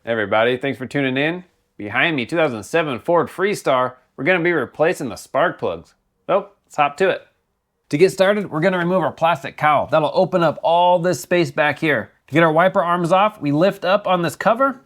Hey everybody, thanks for tuning in. Behind me, 2007 Ford Freestar, we're gonna be replacing the spark plugs. So, let's hop to it. To get started, we're gonna remove our plastic cowl. That'll open up all this space back here. To get our wiper arms off, we lift up on this cover,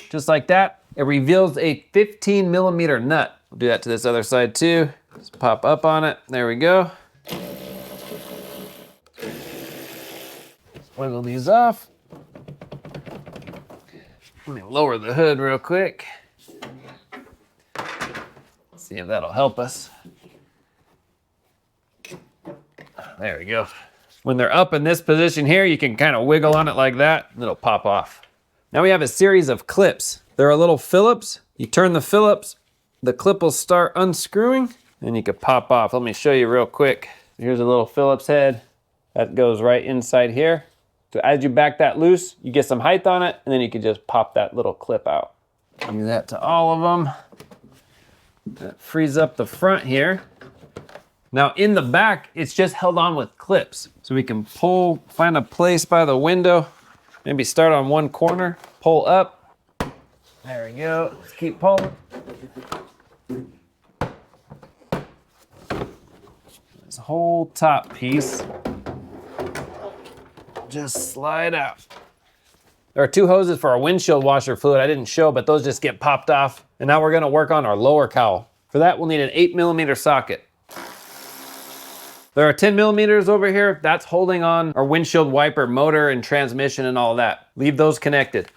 just like that. It reveals a 15 millimeter nut. We'll do that to this other side too. Just pop up on it, there we go. Wiggle these off. Let me lower the hood real quick. See if that'll help us. There we go. When they're up in this position here, you can kind of wiggle on it like that, and it'll pop off. Now we have a series of clips. There are little Phillips. You turn the Phillips, the clip will start unscrewing, and you can pop off. Let me show you real quick. Here's a little Phillips head. That goes right inside here. So as you back that loose, you get some height on it, and then you can just pop that little clip out. Do that to all of them. That frees up the front here. Now in the back, it's just held on with clips. So we can pull, find a place by the window, maybe start on one corner, pull up. There we go, let's keep pulling. This whole top piece, just slide out. There are two hoses for our windshield washer fluid I didn't show, but those just get popped off. And now we're gonna work on our lower cowl. For that, we'll need an 8 millimeter socket. There are 10 millimeters over here. That's holding on our windshield wiper motor and transmission and all that. Leave those connected.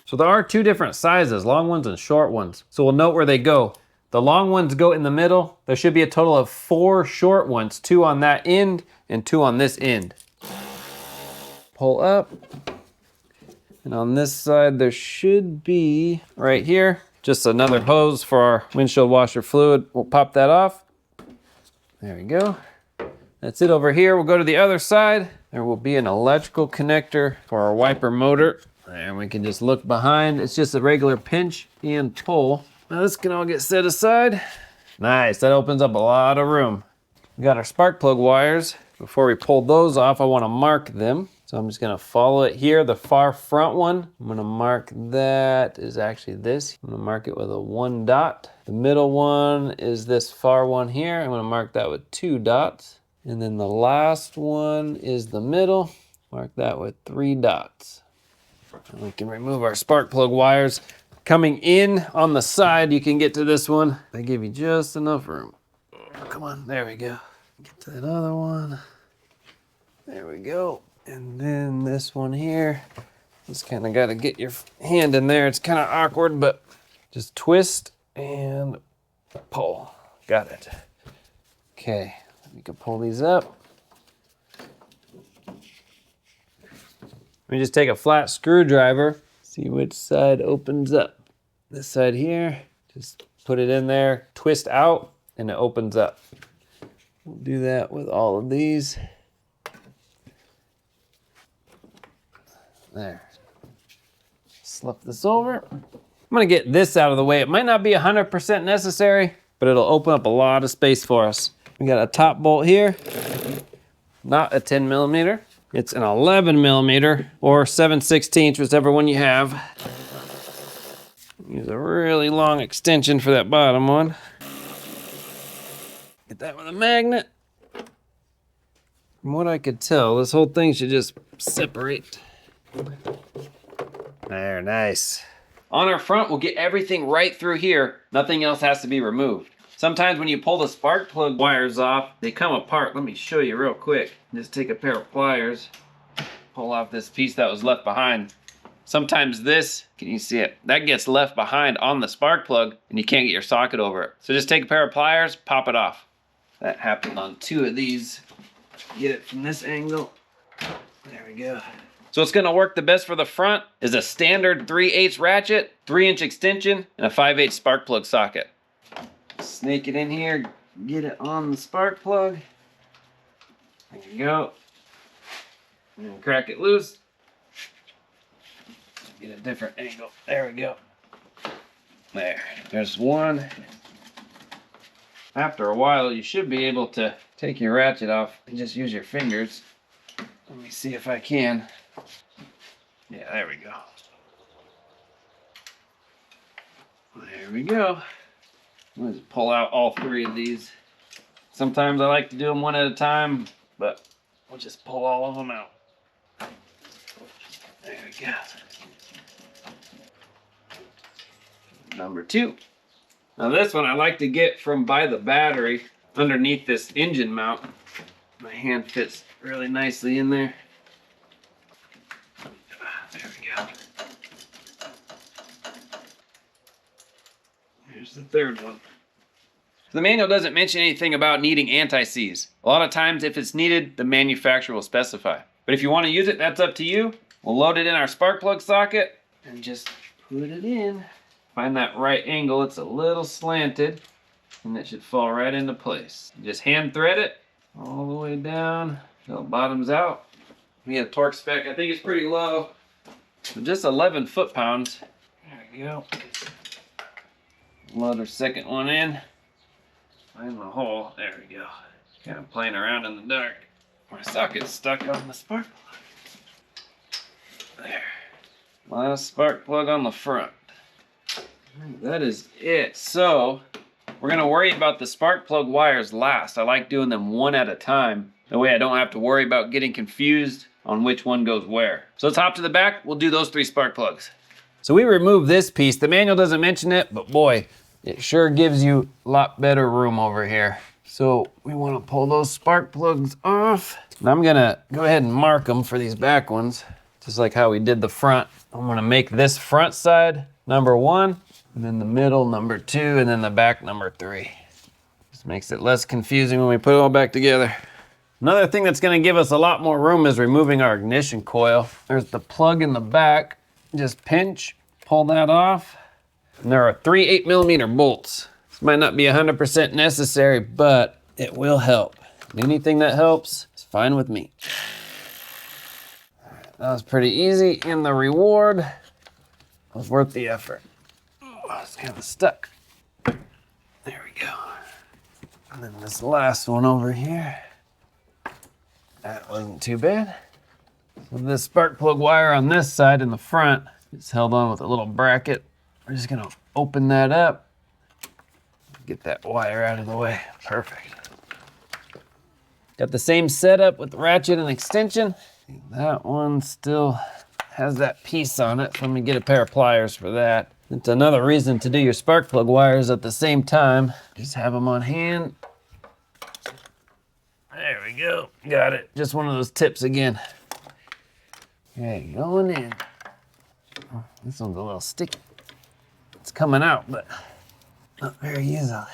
So there are two different sizes, long ones and short ones. So we'll note where they go. The long ones go in the middle. There should be a total of 4 short ones, 2 on that end and 2 on this end. Pull up. And on this side, there should be, right here, just another hose for our windshield washer fluid. We'll pop that off. There we go. That's it over here. We'll go to the other side. There will be an electrical connector for our wiper motor. And we can just look behind. It's just a regular pinch and pull. Now this can all get set aside. Nice, that opens up a lot of room. We got our spark plug wires. Before we pull those off, I wanna mark them. So I'm just gonna follow it here, the far front one. I'm gonna mark that is actually this. I'm gonna mark it with a 1 dot. The middle one is this far one here. I'm gonna mark that with 2 dots. And then the last one is the middle. Mark that with 3 dots. And we can remove our spark plug wires. Coming in on the side, you can get to this one. They give you just enough room. Oh, come on, there we go. Get to that other one. There we go. And then this one here, just kind of got to get your hand in there. It's kind of awkward, but just twist and pull. Got it. Okay, we can pull these up. Let me just take a flat screwdriver, see which side opens up. This side here, just put it in there, twist out, and it opens up. We'll do that with all of these. There. Slip this over. I'm gonna get this out of the way. It might not be 100% necessary, but it'll open up a lot of space for us. We got a top bolt here, not a 10 millimeter. It's an 11 millimeter or 7/16, whichever one you have. Use a really long extension for that bottom one. Get that with a magnet. From what I could tell, this whole thing should just separate. There, nice. On our front, we'll get everything right through here. Nothing else has to be removed. Sometimes when you pull the spark plug wires off, they come apart. Let me show you real quick. Just take a pair of pliers, pull off this piece that was left behind. Sometimes this, can you see it? That gets left behind on the spark plug and you can't get your socket over it. So just take a pair of pliers, pop it off. That happened on 2 of these. Get it from this angle. There we go. So what's gonna work the best for the front is a standard 3/8 ratchet, 3-inch extension, and a 5/8 spark plug socket. Snake it in here, get it on the spark plug. There you go. And crack it loose. Get a different angle. There we go. There's one. After a while, you should be able to take your ratchet off and just use your fingers. Let me see if I can. Yeah, there we go. There we go. Let's pull out all 3 of these. Sometimes I like to do them one at a time, but we'll just pull all of them out. There we go. Number 2. Now this one I like to get from by the battery underneath this engine mount. My hand fits really nicely in there. There we go. Here's the 3rd one. The manual doesn't mention anything about needing anti-seize. A lot of times if it's needed, the manufacturer will specify. But if you want to use it, that's up to you. We'll load it in our spark plug socket and just put it in. Find that right angle, it's a little slanted, and it should fall right into place. Just hand thread it all the way down till it bottoms out. We have torque spec, I think it's pretty low. So just 11 foot-pounds. There we go. Load our second one in. Find the hole. There we go. Kind of playing around in the dark. My socket's stuck on the spark plug. There. Last spark plug on the front. That is it. So we're gonna worry about the spark plug wires last. I like doing them one at a time. That way I don't have to worry about getting confused on which one goes where. So let's hop to the back. We'll do those 3 spark plugs. So we removed this piece. The manual doesn't mention it, but boy, it sure gives you a lot better room over here. So we want to pull those spark plugs off. And I'm gonna go ahead and mark them for these back ones, just like how we did the front. I'm gonna make this front side number 1, and then the middle number 2, and then the back number 3. Just makes it less confusing when we put it all back together. Another thing that's gonna give us a lot more room is removing our ignition coil. There's the plug in the back. Just pinch, pull that off. And there are 3 8mm bolts. This might not be 100% necessary, but it will help. Anything that helps is fine with me. That was pretty easy, and the reward was worth the effort. Oh, it's kind of stuck. There we go. And then this last one over here. That wasn't too bad. So this spark plug wire on this side in the front is held on with a little bracket. We're just gonna open that up, get that wire out of the way. Perfect. Got the same setup with the ratchet and extension. That one still has that piece on it, so let me get a pair of pliers for that. It's another reason to do your spark plug wires at the same time. Just have them on hand. There we go, got it. Just one of those tips again. Okay, going in. Oh, this one's a little sticky. It's coming out, but not very easily.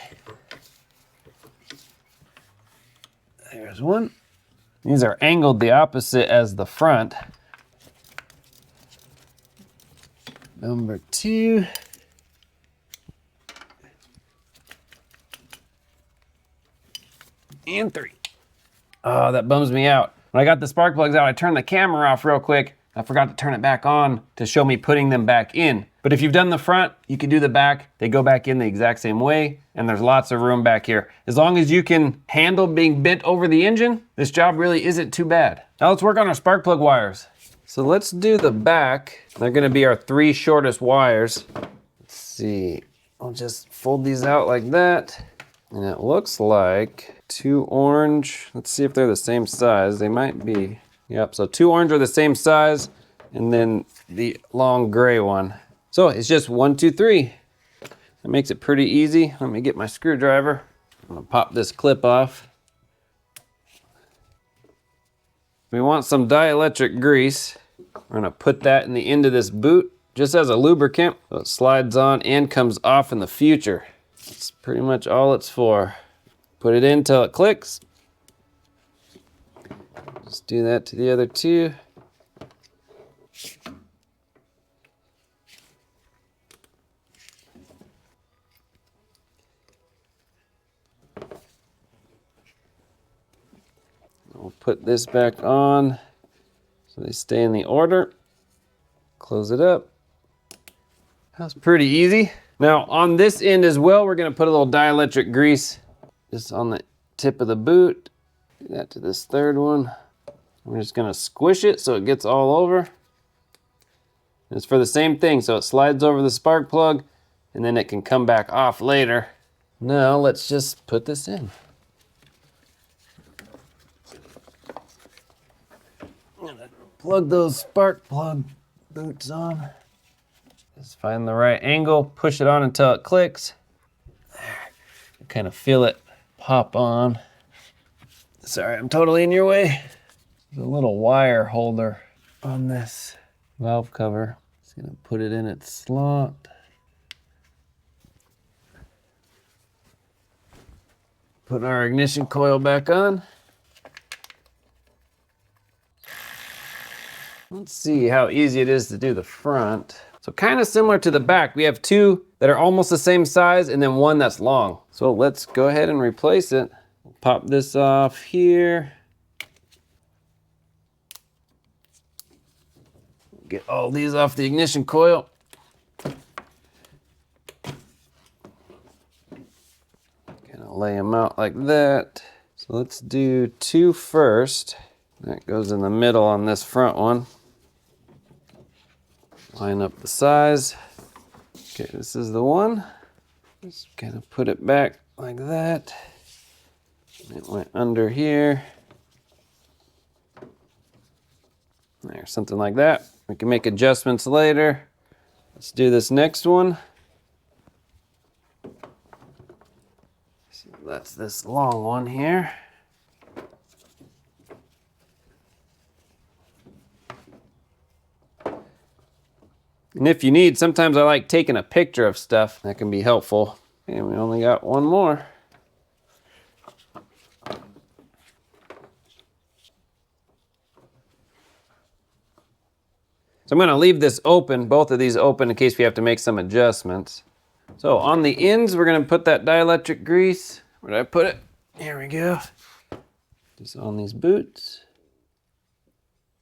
There's one. These are angled the opposite as the front. Number 2. And 3. Oh, that bums me out. When I got the spark plugs out, I turned the camera off real quick. I forgot to turn it back on to show me putting them back in. But if you've done the front, you can do the back. They go back in the exact same way, and there's lots of room back here. As long as you can handle being bent over the engine, this job really isn't too bad. Now let's work on our spark plug wires. So let's do the back. They're gonna be our 3 shortest wires. Let's see, I'll just fold these out like that. And it looks like 2 orange. Let's see if they're the same size. They might be. Yep, so 2 orange are the same size, and then the long gray one. So it's just 1, 2, 3. That makes it pretty easy. Let me get my screwdriver. I'm gonna pop this clip off. We want some dielectric grease. We're gonna put that in the end of this boot, just as a lubricant, so it slides on and comes off in the future. That's pretty much all it's for. Put it in till it clicks. Just do that to the other 2. We'll put this back on so they stay in the order. Close it up. That's pretty easy. Now on this end as well, we're gonna put a little dielectric grease just on the tip of the boot. Do that to this 3rd one. We're just gonna squish it so it gets all over. It's for the same thing, so it slides over the spark plug and then it can come back off later. Now let's just put this in. I'm gonna plug those spark plug boots on. Just find the right angle, push it on until it clicks. There. You kind of feel it pop on. Sorry, I'm totally in your way. There's a little wire holder on this valve cover. Just gonna put it in its slot. Put our ignition coil back on. Let's see how easy it is to do the front. So kind of similar to the back, we have two that are almost the same size and then one that's long. So let's go ahead and replace it. Pop this off here. Get all these off the ignition coil. Gonna lay them out like that. So let's do two first. That goes in the middle on this front one. Line up the size. Okay, this is the one. Just kind of put it back like that. It went under here. There, something like that. We can make adjustments later. Let's do this next one. So that's this long one here. And if you need, sometimes I like taking a picture of stuff. That can be helpful. And we only got one more. So I'm gonna leave this open, both of these open in case we have to make some adjustments. So on the ends, we're gonna put that dielectric grease. Where did I put it? Here we go. Just on these boots.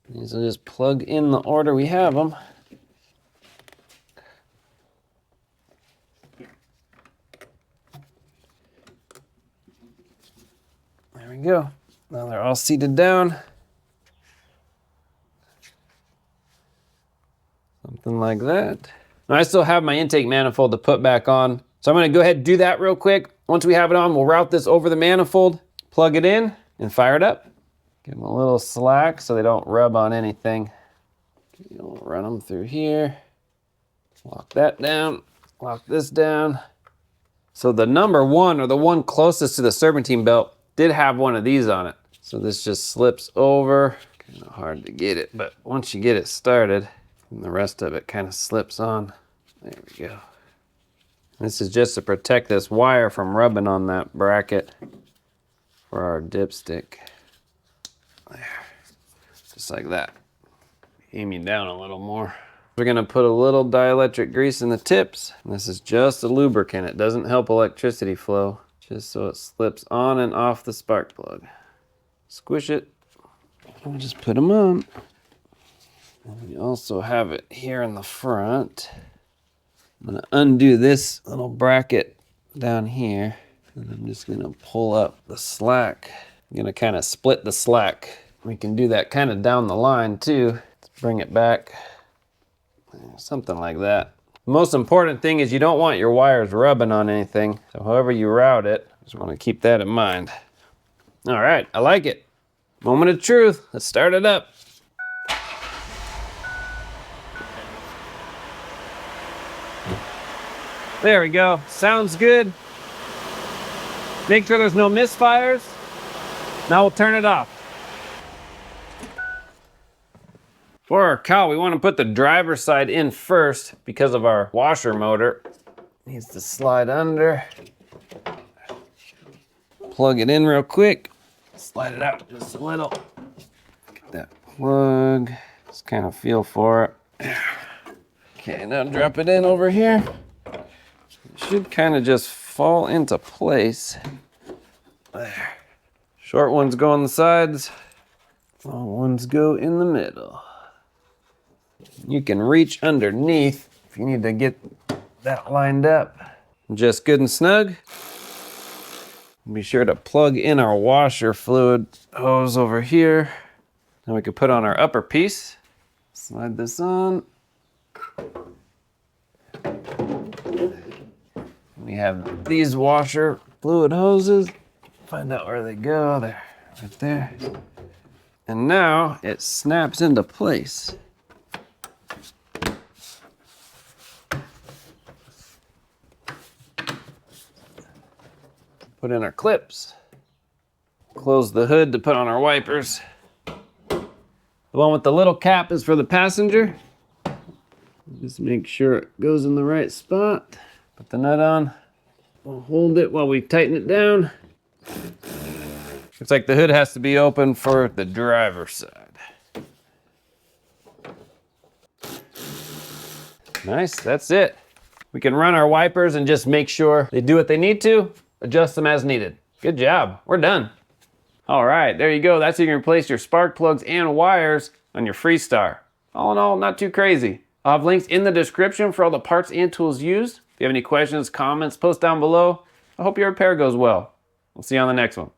These will just plug in the order we have them. There we go. Now they're all seated down. Something like that. Now I still have my intake manifold to put back on. So I'm gonna go ahead and do that real quick. Once we have it on, we'll route this over the manifold, plug it in, and fire it up. Give them a little slack so they don't rub on anything. You'll run them through here. Lock that down, lock this down. So the number one, or the one closest to the serpentine belt, did have one of these on it. So this just slips over. Kind of hard to get it, but once you get it started, and the rest of it kind of slips on. There we go. This is just to protect this wire from rubbing on that bracket for our dipstick. There, just like that. Aim you down a little more. We're gonna put a little dielectric grease in the tips. This is just a lubricant. It doesn't help electricity flow, just so it slips on and off the spark plug. Squish it, and just put them on. And we also have it here in the front. I'm gonna undo this little bracket down here, and I'm just gonna pull up the slack. I'm gonna kind of split the slack. We can do that kind of down the line too. Let's bring it back, something like that. The most important thing is you don't want your wires rubbing on anything. So however you route it, just wanna keep that in mind. All right, I like it. Moment of truth, let's start it up. There we go, sounds good. Make sure there's no misfires. Now we'll turn it off. For our cowl, we want to put the driver's side in first because of our washer motor. Needs to slide under. Plug it in real quick. Slide it out just a little. Get that plug. Just kind of feel for it. Okay, now drop it in over here. It should kind of just fall into place. There. Short ones go on the sides. Long ones go in the middle. You can reach underneath if you need to get that lined up. Just good and snug. Be sure to plug in our washer fluid hose over here. Now we can put on our upper piece. Slide this on. We have these washer fluid hoses. Find out where they go. They're right there. And now it snaps into place. Put in our clips. Close the hood to put on our wipers. The one with the little cap is for the passenger. Just make sure it goes in the right spot. Put the nut on. We'll hold it while we tighten it down. Looks like the hood has to be open for the driver's side. Nice, that's it. We can run our wipers and just make sure they do what they need to, adjust them as needed. Good job, we're done. All right, there you go. That's how you can replace your spark plugs and wires on your Freestar. All in all, not too crazy. I'll have links in the description for all the parts and tools used. If you have any questions, comments, post down below. I hope your repair goes well. We'll see you on the next one.